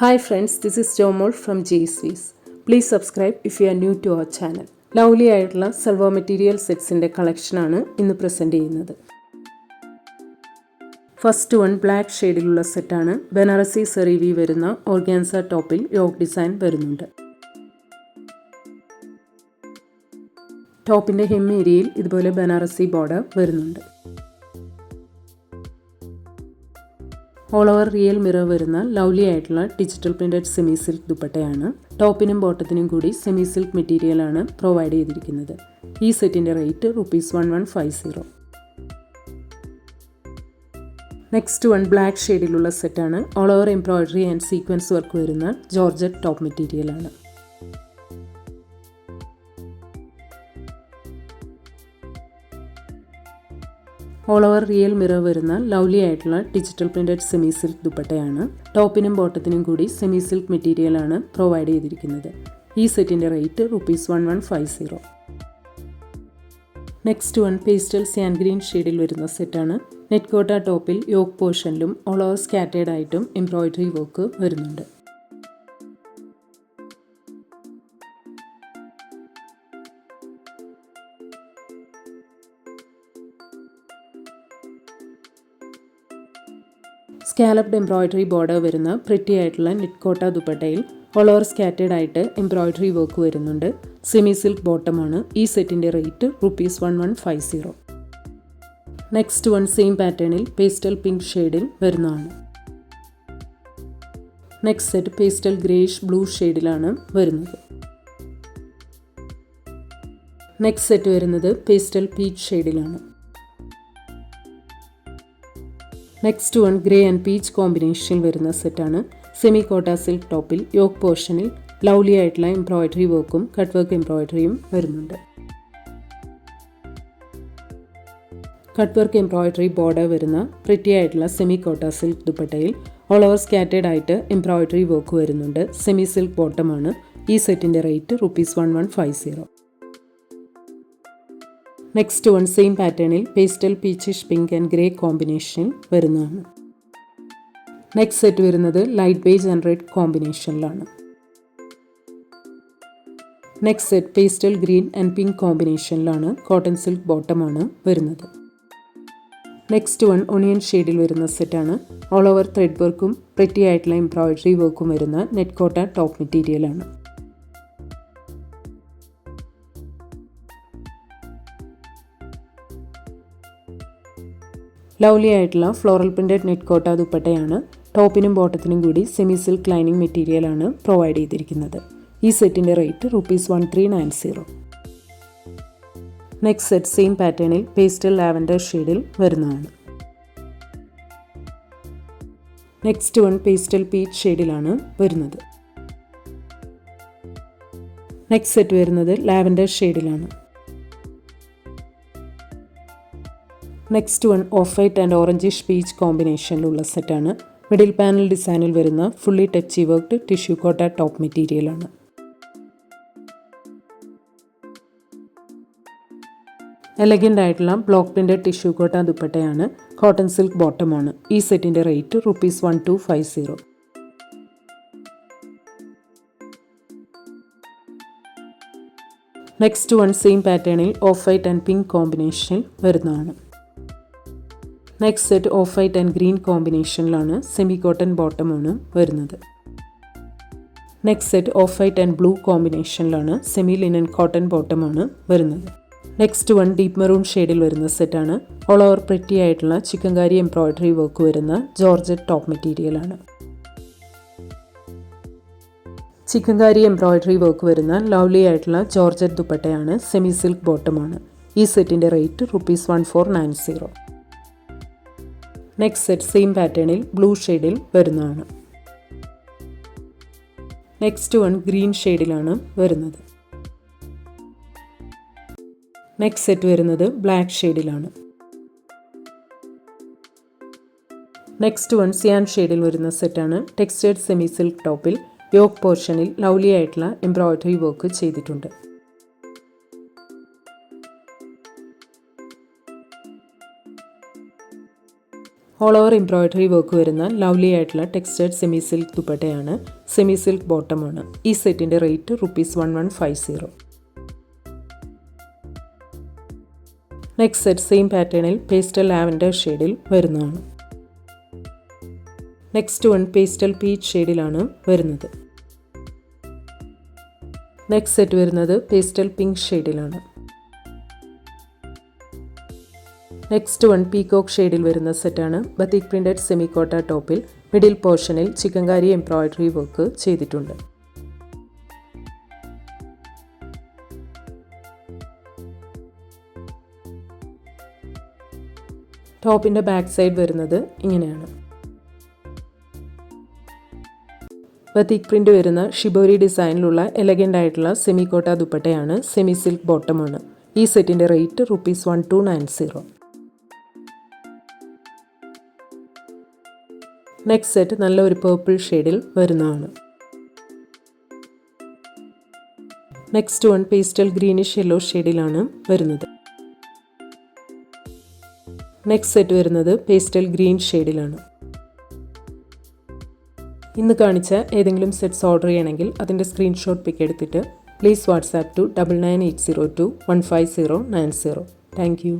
Hi friends, this is Jomol from JSVs. Please subscribe if you are new to our channel. Lovely ആയിട്ടുള്ള salwar material സെറ്റ്സിൻ്റെ കളക്ഷനാണ് ഇന്ന് present ചെയ്യുന്നത്. First one black ഷെയ്ഡിലുള്ള സെറ്റാണ്. ബനാറസി സെറി വരുന്ന organza ടോപ്പിൽ yoke design വരുന്നുണ്ട്. ടോപ്പിൻ്റെ ഹെം ഏരിയയിൽ ഇതുപോലെ ബനാറസി ബോർഡർ വരുന്നുണ്ട്. ഓൾ ഓവർ റിയൽ മിറർ വരുന്ന ലവ്ലി ആയിട്ടുള്ള ഡിജിറ്റൽ പ്രിൻറ്റഡ് സെമി സിൽക്ക് ദുപ്പട്ടയാണ്. ടോപ്പിനും ബോട്ടത്തിനും കൂടി സെമി സിൽക്ക് മെറ്റീരിയലാണ് പ്രൊവൈഡ് ചെയ്തിരിക്കുന്നത്. ഈ സെറ്റിൻ്റെ റേറ്റ് ₹1150. നെക്സ്റ്റ് വൺ ബ്ലാക്ക് ഷെയ്ഡിലുള്ള സെറ്റാണ്. All over embroidery and sequence work വരുന്ന ജോർജറ്റ് ടോപ്പ് മെറ്റീരിയലാണ്. ഓൾ ഓവർ റിയൽ മിറർ വരുന്ന ലവ്ലി ആയിട്ടുള്ള ഡിജിറ്റൽ പ്രിൻറ്റഡ് സെമി സിൽക്ക് ദുപ്പട്ടയാണ്. ടോപ്പിനും ബോട്ടത്തിനും കൂടി സെമി സിൽക്ക് മെറ്റീരിയലാണ് പ്രൊവൈഡ് ചെയ്തിരിക്കുന്നത്. ഈ സെറ്റിൻ്റെ rate ₹1150. Next one pastel sand green ഷെയ്ഡിൽ വരുന്ന സെറ്റാണ്. നെറ്റ് കോട്ട ടോപ്പിൽ യോക്ക് പോർഷനിലും ഓൾ ഓവർ സ്കാറ്റേഡ് ആയിട്ടും എംബ്രോയിഡറി വർക്ക് വരുന്നുണ്ട്. സ്കാലപ്ഡ് എംബ്രോയിഡറി ബോർഡർ വരുന്ന പ്രിറ്റി ആയിട്ടുള്ള നെറ്റ് കോട്ട ദുപ്പട്ടയിൽ ഓൾ ഓവർ സ്കാറ്റേഡ് ആയിട്ട് എംബ്രോയിഡറി വർക്ക് വരുന്നുണ്ട്. സെമി സിൽക്ക് ബോട്ടമാണ്. ഈ സെറ്റിൻ്റെ റേറ്റ് ₹1150. നെക്സ്റ്റ് വൺ സെയിം പാറ്റേണിൽ പേസ്റ്റൽ പിങ്ക് ഷെയ്ഡിൽ വരുന്നതാണ്. Next set pastel greyish blue ഷെയ്ഡിലാണ് വരുന്നത്. നെക്സ്റ്റ് സെറ്റ് വരുന്നത് പേസ്റ്റൽ പീച്ച് ഷെയ്ഡിലാണ്. Next one grey and peach കോമ്പിനേഷനിൽ വരുന്ന സെറ്റാണ്. സെമി കോട്ട സിൽക്ക് ടോപ്പിൽ യോക്ക് പോർഷനിൽ ലവ്ലി ആയിട്ടുള്ള എംബ്രോയിഡറി വർക്കും കട്ട് വർക്ക് എംബ്രോയിഡറിയും വരുന്നുണ്ട്. കട്ട് വർക്ക് എംബ്രോയിഡറി ബോർഡർ വരുന്ന പ്രിറ്റി ആയിട്ടുള്ള സെമി കോട്ട സിൽക്ക് ദുപ്പട്ടയിൽ ഓൾ ഓവർ സ്കാറ്റേഡ് ആയിട്ട് എംബ്രോയിഡറി വർക്ക് വരുന്നുണ്ട്. സെമി സിൽക്ക് ബോട്ടമാണ്. ഈ സെറ്റിൻ്റെ റേറ്റ് ₹1150. നെക്സ്റ്റ് വൺ സെയിം പാറ്റേണിൽ pastel peachish pink and grey കോമ്പിനേഷനിൽ വരുന്നതാണ്. നെക്സ്റ്റ് സെറ്റ് വരുന്നത് ലൈറ്റ് ബേജ് ആൻഡ് റെഡ് കോമ്പിനേഷനിലാണ്. Next set pastel green and pink കോമ്പിനേഷനിലാണ്. കോട്ടൺ സിൽക്ക് ബോട്ടമാണ് വരുന്നത്. നെക്സ്റ്റ് വൺ ഒണിയൻ ഷെയ്ഡിൽ വരുന്ന സെറ്റാണ്. ഓൾ ഓവർ ത്രെഡ് വർക്കും പ്രിറ്റി ആയിട്ടുള്ള എംബ്രോയിഡറി വർക്കും വരുന്ന നെറ്റ് കോട്ട ടോപ്പ് മെറ്റീരിയലാണ്. ലവ്ലി ആയിട്ടുള്ള ഫ്ലോറൽ പ്രിൻറ്റഡ് നെറ്റ് കോട്ട ദുപ്പട്ടയാണ്. ടോപ്പിനും ബോട്ടത്തിനും കൂടി സെമി സിൽക്ക് ലൈനിങ് മെറ്റീരിയലാണ് പ്രൊവൈഡ് ചെയ്തിരിക്കുന്നത്. ഈ സെറ്റിൻ്റെ റേറ്റ് ₹1390. നെക്സ്റ്റ് സെറ്റ് സെയിം പാറ്റേണിൽ പേസ്റ്റൽ ലാവൻഡർ ഷെയ്ഡിൽ വരുന്നതാണ്. നെക്സ്റ്റ് വൺ പേസ്റ്റൽ പീച്ച് ഷെയ്ഡിലാണ് വരുന്നത്. നെക്സ്റ്റ് സെറ്റ് വരുന്നത് ലാവൻഡർ ഷെയ്ഡിലാണ്. Next one off white and orangish peach കോമ്പിനേഷനിലുള്ള സെറ്റാണ്. മിഡിൽ പാനൽ ഡിസൈനിൽ വരുന്ന fully touchy worked tissue Kota top മെറ്റീരിയലാണ്. എലഗൻ്റ് ആയിട്ടുള്ള ബ്ലോക്ക് പ്രിൻറ്റഡ് ടിഷ്യൂ കോട്ട ദുപ്പട്ടയാണ്. കോട്ടൺ സിൽക്ക് ബോട്ടമാണ്. ഈ സെറ്റിൻ്റെ റേറ്റ് ₹1250. നെക്സ്റ്റ് വൺ സെയിം പാറ്റേണിൽ ഓഫ് വൈറ്റ് ആൻഡ് പിങ്ക് കോമ്പിനേഷനിൽ വരുന്നതാണ്. Next set off white and green കോമ്പിനേഷനിലാണ്. സെമി കോട്ടൺ ബോട്ടമാണ് വരുന്നത്. Next set off white and blue കോമ്പിനേഷനിലാണ്. സെമി ലിനൻ കോട്ടൺ ബോട്ടമാണ് വരുന്നത്. നെക്സ്റ്റ് വൺ ഡീപ്പ് മെറൂൺ ഷെയ്ഡിൽ വരുന്ന സെറ്റാണ്. ഓൾ ഓവർ പ്രിറ്റി ആയിട്ടുള്ള ചിക്കൻകാരി എംബ്രോയിഡറി വർക്ക് വരുന്ന ജോർജറ്റ് ടോപ്പ് മെറ്റീരിയലാണ്. ചിക്കൻകാരി എംബ്രോയിഡറി വർക്ക് വരുന്ന ലവ്ലി ആയിട്ടുള്ള ജോർജറ്റ് ദുപ്പട്ടയാണ്. സെമി സിൽക്ക് ബോട്ടമാണ്. ഈ സെറ്റിൻ്റെ റേറ്റ് ₹1490. നെക്സ്റ്റ് സെറ്റ് സെയിം പാറ്റേണിൽ ബ്ലൂ ഷെയ്ഡിൽ വരുന്നതാണ്. നെക്സ്റ്റ് വൺ ഗ്രീൻ ഷെയ്ഡിലാണ് വരുന്നത്. നെക്സ്റ്റ് സെറ്റ് വരുന്നത് ബ്ലാക്ക് ഷെയ്ഡിലാണ്. നെക്സ്റ്റ് വൺ സിയാൻ ഷെയ്ഡിൽ വരുന്ന സെറ്റാണ്. ടെക്സ്റ്റേർഡ് സെമി സിൽക്ക് ടോപ്പിൽ യോക്ക് പോർഷനിൽ ലവ്ലി ആയിട്ടുള്ള എംബ്രോയിഡറി വർക്ക് ചെയ്തിട്ടുണ്ട്. ഓൾ ഓവർ എംബ്രോയ്ഡറി വർക്ക് വരുന്ന ലവ്ലി ആയിട്ടുള്ള ടെക്സ്റ്റേർഡ് സെമി സിൽക്ക് ദുപ്പട്ടയാണ്. സെമി സിൽക്ക് ബോട്ടമാണ്. ഈ സെറ്റിൻ്റെ റേറ്റ് ₹1150. നെക്സ്റ്റ് സെറ്റ് സെയിം പാറ്റേണിൽ പേസ്റ്റൽ ലാവൻഡർ ഷെയ്ഡിൽ വരുന്നതാണ്. നെക്സ്റ്റ് വൺ പേസ്റ്റൽ പീച്ച് ഷെയ്ഡിലാണ് വരുന്നത്. നെക്സ്റ്റ് സെറ്റ് വരുന്നത് പേസ്റ്റൽ പിങ്ക് ഷെയ്ഡിലാണ്. നെക്സ്റ്റ് വൺ പീകോക്ക് ഷെയ്ഡിൽ വരുന്ന സെറ്റാണ്. ബത്തിക് പ്രിൻറ്റഡ് സെമിക്കോട്ട ടോപ്പിൽ മിഡിൽ പോർഷനിൽ ചിക്കൻകാരി എംബ്രോയ്ഡറി വർക്ക് ചെയ്തിട്ടുണ്ട്. ടോപ്പിൻ്റെ ബാക്ക് സൈഡ് വരുന്നത് ഇങ്ങനെയാണ്. ബത്തിക് പ്രിൻ്റ് വരുന്ന ഷിബോരി ഡിസൈനിലുള്ള എലഗൻ്റ് ആയിട്ടുള്ള സെമിക്കോട്ട ദുപ്പട്ടയാണ്. സെമി സിൽക്ക് ബോട്ടമാണ്. ഈ സെറ്റിൻ്റെ റേറ്റ് ₹1290. നെക്സ്റ്റ് സെറ്റ് നല്ല ഒരു പേർപ്പിൾ ഷെയ്ഡിൽ വരുന്നതാണ്. Next one pastel greenish yellow ഷെയ്ഡിലാണ് വരുന്നത്. നെക്സ്റ്റ് സെറ്റ് വരുന്നത് പേസ്റ്റൽ ഗ്രീൻ ഷെയ്ഡിലാണ്. ഇന്ന് കാണിച്ച ഏതെങ്കിലും സെറ്റ്സ് ഓർഡർ ചെയ്യണമെങ്കിൽ അതിൻ്റെ സ്ക്രീൻഷോട്ട് പിക്ക് എടുത്തിട്ട് please WhatsApp to 9980215090. Thank U.